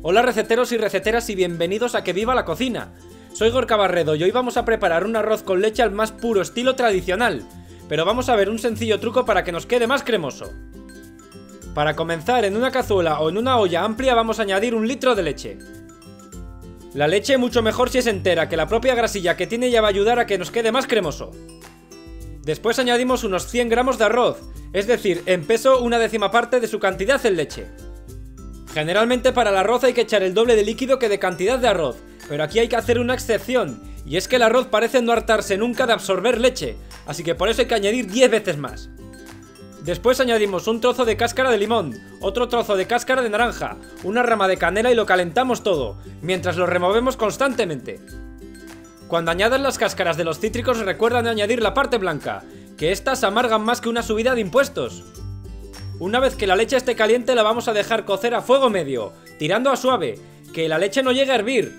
Hola receteros y receteras y bienvenidos a Que Viva la Cocina. Soy Gorka Barredo y hoy vamos a preparar un arroz con leche al más puro estilo tradicional, pero vamos a ver un sencillo truco para que nos quede más cremoso. Para comenzar, en una cazuela o en una olla amplia vamos a añadir 1 litro de leche. La leche mucho mejor si es entera, que la propia grasilla que tiene ya va a ayudar a que nos quede más cremoso. Después añadimos unos 100 gramos de arroz, es decir, en peso 1/10 parte de su cantidad en leche. Generalmente para el arroz hay que echar el doble de líquido que de cantidad de arroz, pero aquí hay que hacer una excepción, y es que el arroz parece no hartarse nunca de absorber leche, así que por eso hay que añadir 10 veces más. Después añadimos un trozo de cáscara de limón, otro trozo de cáscara de naranja, una rama de canela y lo calentamos todo, mientras lo removemos constantemente. Cuando añadas las cáscaras de los cítricos recuerda no añadir la parte blanca, que estas amargan más que una subida de impuestos. Una vez que la leche esté caliente la vamos a dejar cocer a fuego medio, tirando a suave, que la leche no llegue a hervir.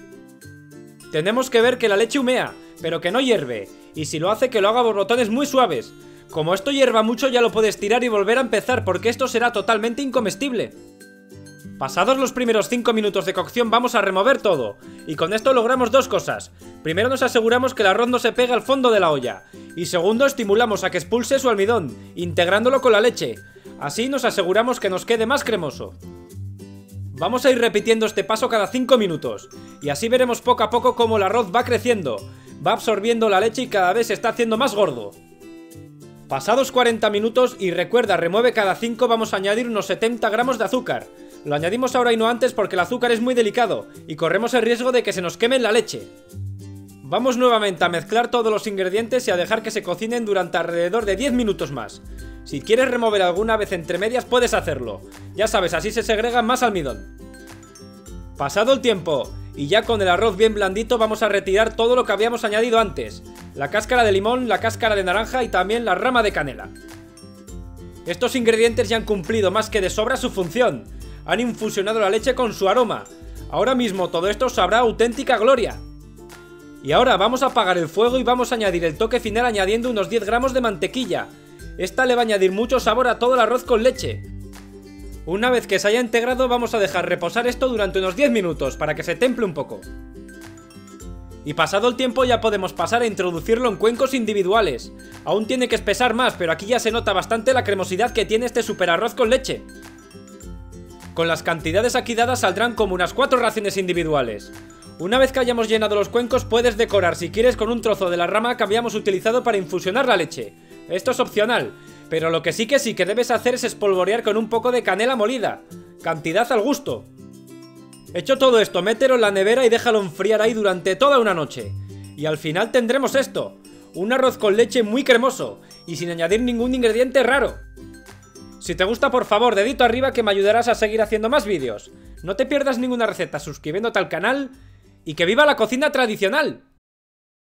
Tenemos que ver que la leche humea, pero que no hierve, y si lo hace que lo haga a borbotones muy suaves. Como esto hierva mucho ya lo puedes tirar y volver a empezar porque esto será totalmente incomestible. Pasados los primeros 5 minutos de cocción vamos a remover todo, y con esto logramos dos cosas. Primero nos aseguramos que el arroz no se pegue al fondo de la olla, y segundo estimulamos a que expulse su almidón, integrándolo con la leche. Así nos aseguramos que nos quede más cremoso. Vamos a ir repitiendo este paso cada 5 minutos, y así veremos poco a poco cómo el arroz va creciendo, va absorbiendo la leche y cada vez se está haciendo más gordo. Pasados 40 minutos, y recuerda, remueve cada 5, vamos a añadir unos 70 gramos de azúcar. Lo añadimos ahora y no antes porque el azúcar es muy delicado, y corremos el riesgo de que se nos queme en la leche. Vamos nuevamente a mezclar todos los ingredientes y a dejar que se cocinen durante alrededor de 10 minutos más. Si quieres remover alguna vez entre medias puedes hacerlo, ya sabes, así se segrega más almidón. Pasado el tiempo, y ya con el arroz bien blandito vamos a retirar todo lo que habíamos añadido antes, la cáscara de limón, la cáscara de naranja y también la rama de canela. Estos ingredientes ya han cumplido más que de sobra su función, han infusionado la leche con su aroma, ahora mismo todo esto sabrá auténtica gloria. Y ahora vamos a apagar el fuego y vamos a añadir el toque final añadiendo unos 10 gramos de mantequilla. Esta le va a añadir mucho sabor a todo el arroz con leche. Una vez que se haya integrado vamos a dejar reposar esto durante unos 10 minutos para que se temple un poco. Y pasado el tiempo ya podemos pasar a introducirlo en cuencos individuales. Aún tiene que espesar más, pero aquí ya se nota bastante la cremosidad que tiene este super arroz con leche. Con las cantidades aquí dadas saldrán como unas 4 raciones individuales. Una vez que hayamos llenado los cuencos puedes decorar si quieres con un trozo de la rama que habíamos utilizado para infusionar la leche. Esto es opcional, pero lo que sí que debes hacer es espolvorear con un poco de canela molida, cantidad al gusto. Hecho todo esto, mételo en la nevera y déjalo enfriar ahí durante toda una noche. Y al final tendremos esto, un arroz con leche muy cremoso y sin añadir ningún ingrediente raro. Si te gusta, por favor, dedito arriba que me ayudarás a seguir haciendo más vídeos. No te pierdas ninguna receta suscribiéndote al canal y que viva la cocina tradicional.